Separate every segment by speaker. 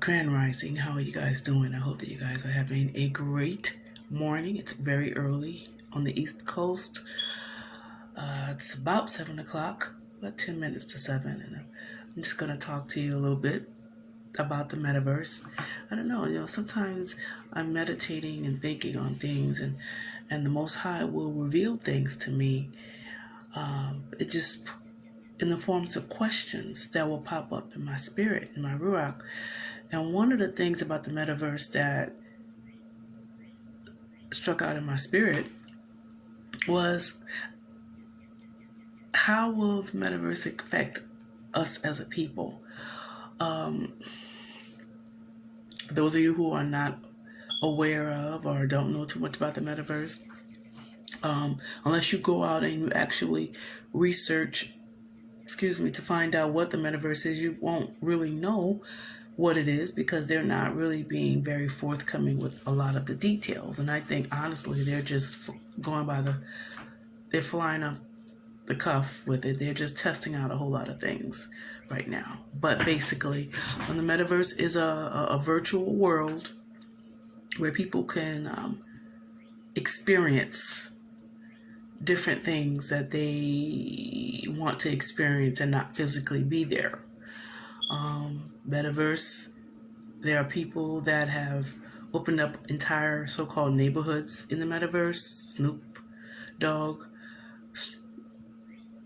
Speaker 1: Grand Rising, how are you guys doing? I hope that you guys are having a great morning. It's very early on the East Coast. It's about 7 o'clock, about 10 minutes to 7, and I'm just going to talk to you a little bit about the metaverse. I don't know, sometimes I'm meditating and thinking on things, and the Most High will reveal things to me. It just in the forms of questions that will pop up in my spirit, in my ruach. And one of the things about the metaverse that struck out in my spirit was, how will the metaverse affect us as a people? For those of you who are not aware of or don't know too much about the metaverse, unless you go out and you actually research, to find out what the metaverse is, you won't really know what it is, because they're not really being very forthcoming with a lot of the details. And I think, honestly, they're just going by they're flying off the cuff with it. They're just testing out a whole lot of things right now. But basically, the metaverse is a virtual world where people can experience different things that they want to experience and not physically be there. Metaverse, there are people that have opened up entire so-called neighborhoods in the metaverse. Snoop Dogg,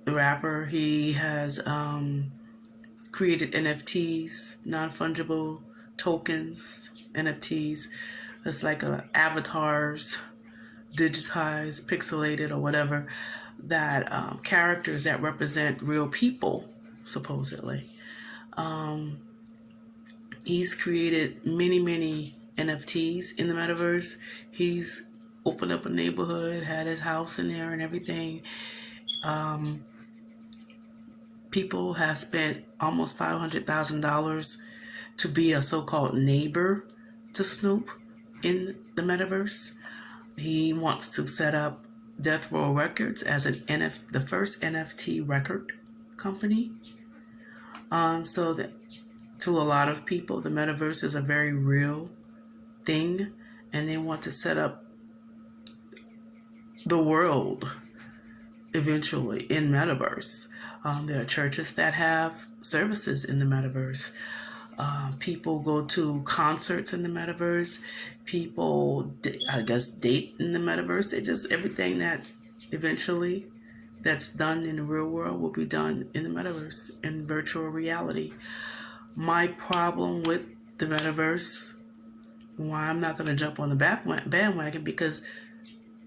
Speaker 1: the rapper, he has created NFTs, non-fungible tokens, NFTs. It's like avatars, digitized, pixelated, or whatever, that characters that represent real people, supposedly. He's created many NFTs in the metaverse. He's opened up a neighborhood, had his house in there and everything. People have spent almost $500,000 to be a so-called neighbor to Snoop in the metaverse. He wants to set up Death Row Records as the first NFT record company. So that to a lot of people, the metaverse is a very real thing, and they want to set up the world eventually in metaverse. There are churches that have services in the metaverse. People go to concerts in the metaverse. People, date in the metaverse. They just, everything that eventually that's done in the real world will be done in the metaverse, in virtual reality. My problem with the metaverse, why I'm not going to jump on the bandwagon, because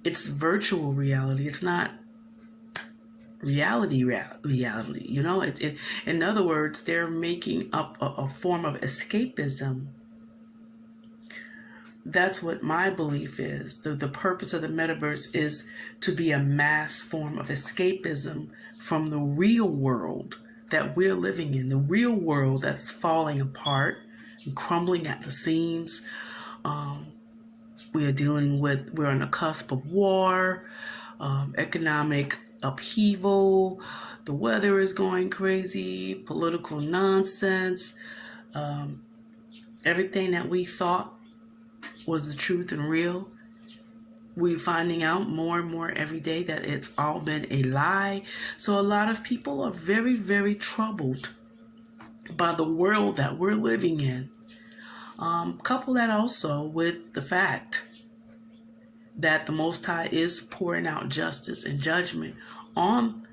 Speaker 1: it's virtual reality. It's not reality. In other words, they're making up a form of escapism. That's what my belief is. The purpose of the metaverse is to be a mass form of escapism from the real world that we're living in, the real world that's falling apart and crumbling at the seams. We're on the cusp of war, economic upheaval, the weather is going crazy, political nonsense, everything that we thought was the truth and real, we're finding out more and more every day that it's all been a lie. So a lot of people are very, very troubled by the world that we're living in. Couple that also with the fact that the Most High is pouring out justice and judgment on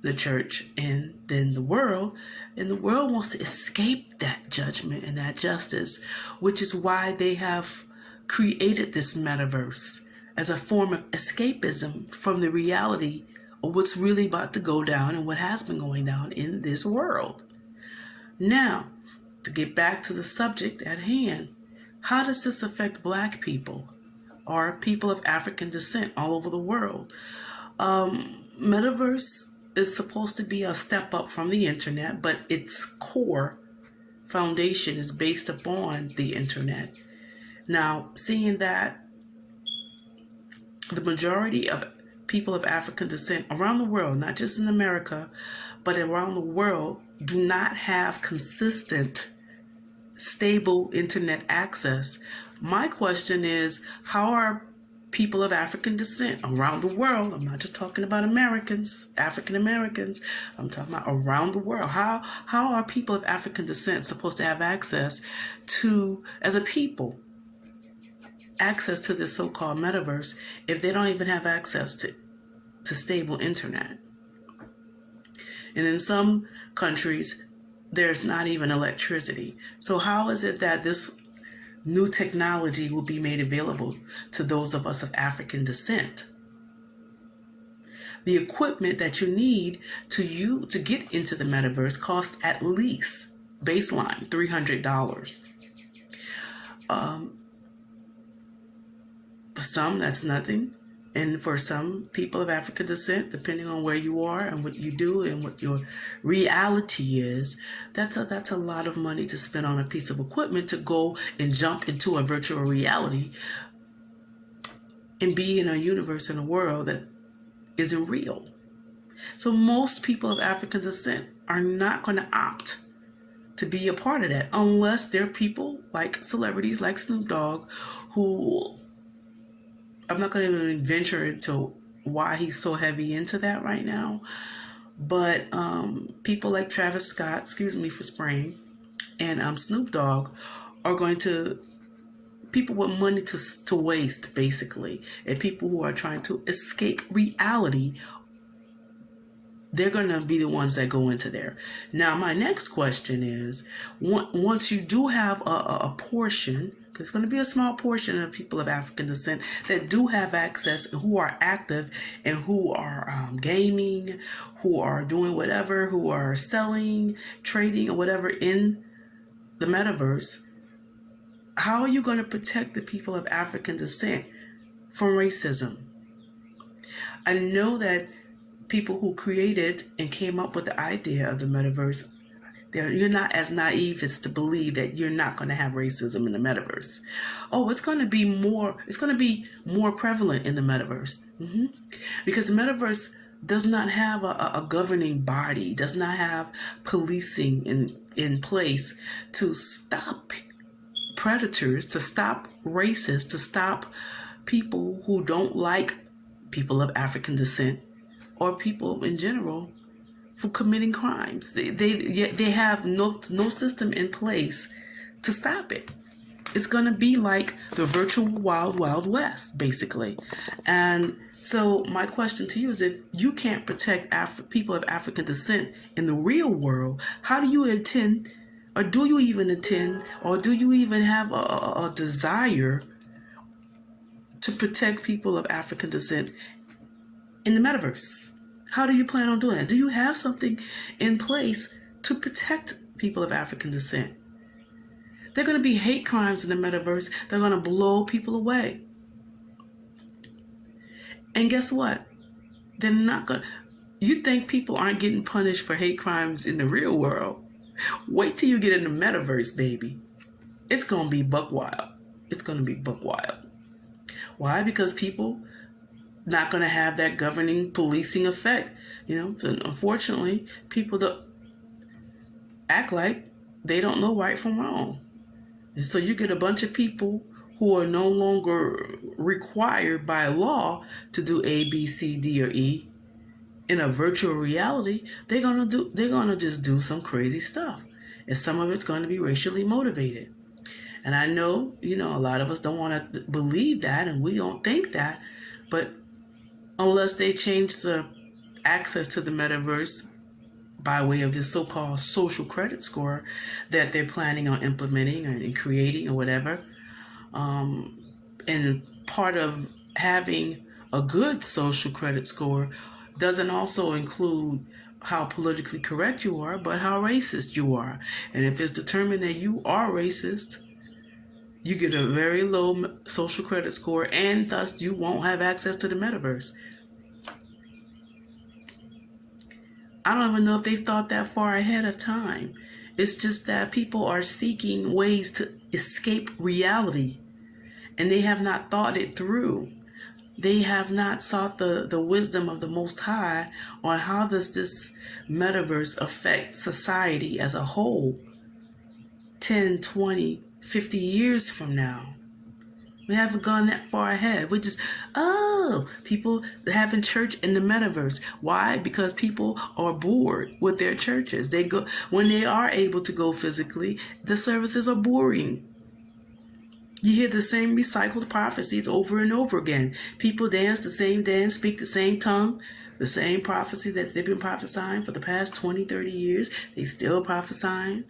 Speaker 1: the church and then the world. And the world wants to escape that judgment and that justice, which is why they have created this metaverse as a form of escapism from the reality of what's really about to go down and what has been going down in this world. Now, to get back to the subject at hand, how does this affect Black people or people of African descent all over the world? Metaverse is supposed to be a step up from the internet, but its core foundation is based upon the internet. Now, seeing that the majority of people of African descent around the world, not just in America, but around the world, do not have consistent stable internet access. My question is, how are people of African descent around the world, I'm not just talking about Americans, African Americans, I'm talking about around the world, how are people of African descent supposed to have access to, as a people, access to this so-called metaverse if they don't even have access to stable internet? And in some countries, there's not even electricity. So how is it that this new technology will be made available to those of us of African descent? The equipment that you need to get into the metaverse costs at least, baseline, $300. For some, that's nothing. And for some people of African descent, depending on where you are and what you do and what your reality is, that's a lot of money to spend on a piece of equipment to go and jump into a virtual reality and be in a universe, in a world that isn't real. So most people of African descent are not going to opt to be a part of that unless they're people like celebrities like Snoop Dogg, who I'm not going to even venture into why he's so heavy into that right now. But people like Travis Scott, excuse me for spraying, and Snoop Dogg are going to, people with money to waste, basically, and people who are trying to escape reality, they're going to be the ones that go into there. Now, my next question is, once you do have a portion, because it's going to be a small portion of people of African descent that do have access, who are active and who are gaming, who are doing whatever, who are selling, trading, or whatever in the metaverse, how are you going to protect the people of African descent from racism? I know that people who created and came up with the idea of the metaverse, you're not as naive as to believe that you're not going to have racism in the metaverse. Oh, it's going to be more prevalent in the metaverse. Because the metaverse does not have a governing body, does not have policing in place to stop predators, to stop racists, to stop people who don't like people of African descent or people in general for committing crimes. They have no system in place to stop it. It's going to be like the virtual wild, wild west, basically. And so my question to you is, if you can't protect people of African descent in the real world, how do you intend, or do you even intend, or do you even have a desire to protect people of African descent in the metaverse? How do you plan on doing that? Do you have something in place to protect people of African descent? There are going to be hate crimes in the metaverse. They're going to blow people away. And guess what? They're not going to... You think people aren't getting punished for hate crimes in the real world? Wait till you get in the metaverse, baby. It's going to be buck wild. It's going to be buck wild. Why? Because people not going to have that governing policing effect. And unfortunately, people that act like they don't know right from wrong. And so you get a bunch of people who are no longer required by law to do A, B, C, D, or E in a virtual reality. They're gonna just do some crazy stuff. And some of it's going to be racially motivated. And I know, a lot of us don't want to believe that, and we don't think that, but unless they change the access to the metaverse by way of this so-called social credit score that they're planning on implementing and creating or whatever. And part of having a good social credit score doesn't also include how politically correct you are, but how racist you are. And if it's determined that you are racist, you get a very low social credit score, and thus you won't have access to the metaverse. I don't even know if they've thought that far ahead of time. It's just that people are seeking ways to escape reality, and they have not thought it through. They have not sought the wisdom of the Most High on how does this metaverse affect society as a whole. 10, 20, 50 years from now. We haven't gone that far ahead. We just, people having church in the metaverse. Why? Because people are bored with their churches. They go when they are able to go physically, the services are boring. You hear the same recycled prophecies over and over again. People dance the same dance, speak the same tongue, the same prophecy that they've been prophesying for the past 20, 30 years. They still prophesying.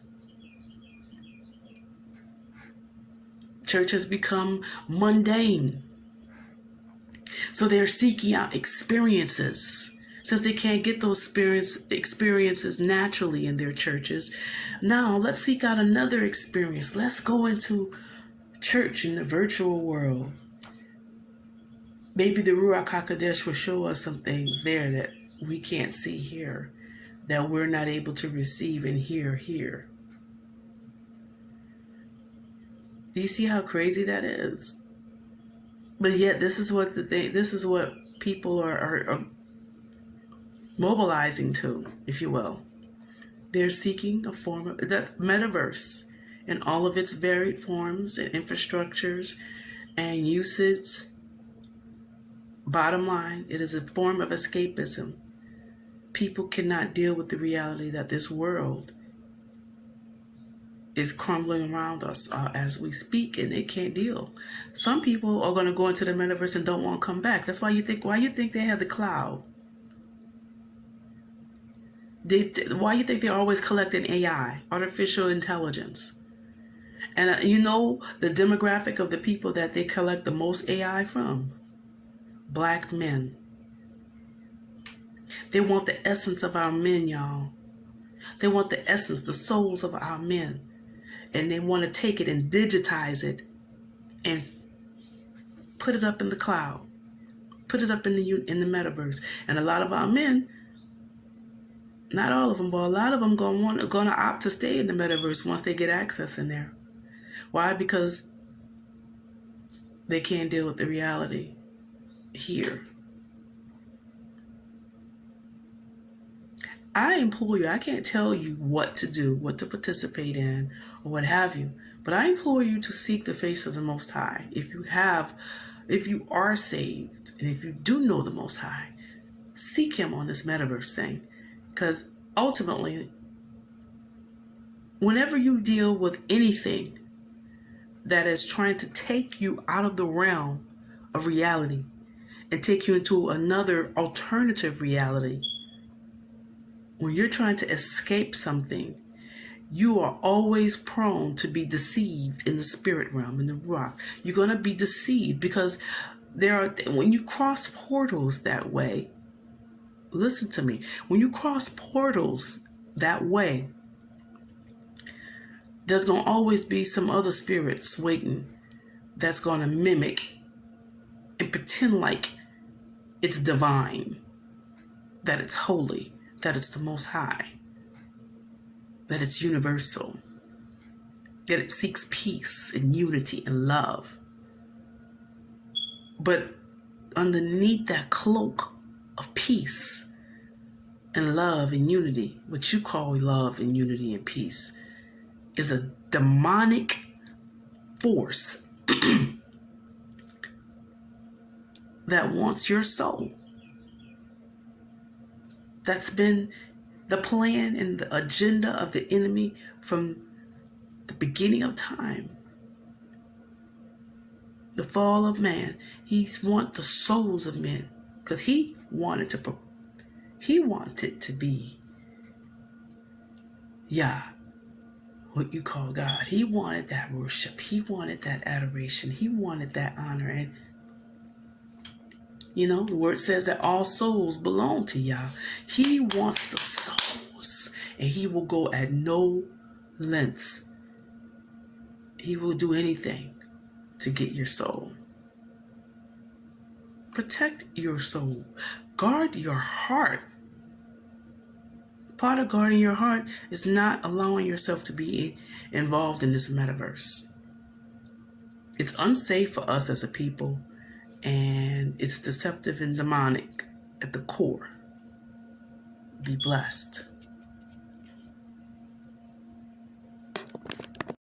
Speaker 1: Church has become mundane. So they're seeking out experiences. Since they can't get those experiences naturally in their churches, now let's seek out another experience. Let's go into church in the virtual world. Maybe the Ruach HaKodesh will show us some things there that we can't see here, that we're not able to receive and hear here. Do you see how crazy that is? But yet, this is what people are mobilizing to, if you will. They're seeking a form of that metaverse in all of its varied forms and infrastructures and usage. Bottom line, it is a form of escapism. People cannot deal with the reality that this world is crumbling around us as we speak, and they can't deal. Some people are going to go into the metaverse and don't want to come back. That's why you think they have the cloud. Why you think they're always collecting AI, artificial intelligence? And you know the demographic of the people that they collect the most AI from? Black men. They want the essence of our men, y'all. They want the essence, the souls of our men. And they want to take it and digitize it and put it up in the cloud, put it up in the metaverse. And a lot of our men, not all of them, but a lot of them going to opt to stay in the metaverse once they get access in there. Why? Because they can't deal with the reality here. I implore you, I can't tell you what to do, what to participate in, or what have you, but I implore you to seek the face of the Most High. If you are saved, and if you do know the Most High, seek Him on this metaverse thing. Because ultimately, whenever you deal with anything that is trying to take you out of the realm of reality and take you into another alternative reality, when you're trying to escape something, you are always prone to be deceived in the spirit realm, in the Ruach. You're going to be deceived because when you cross portals that way, listen to me, when you cross portals that way, there's going to always be some other spirits waiting that's going to mimic and pretend like it's divine, that it's holy, that it's the Most High, that it's universal, that it seeks peace and unity and love. But underneath that cloak of peace and love and unity, what you call love and unity and peace, is a demonic force that wants your soul. That's been the plan and the agenda of the enemy from the beginning of time. The fall of man. He wants the souls of men because he wanted to be Yah, what you call God. He wanted that worship. He wanted that adoration. He wanted that honor. And you know, the word says that all souls belong to Yah. He wants the souls, and he will go at no lengths. He will do anything to get your soul. Protect your soul. Guard your heart. Part of guarding your heart is not allowing yourself to be involved in this metaverse. It's unsafe for us as a people, and it's deceptive and demonic at the core. Be blessed.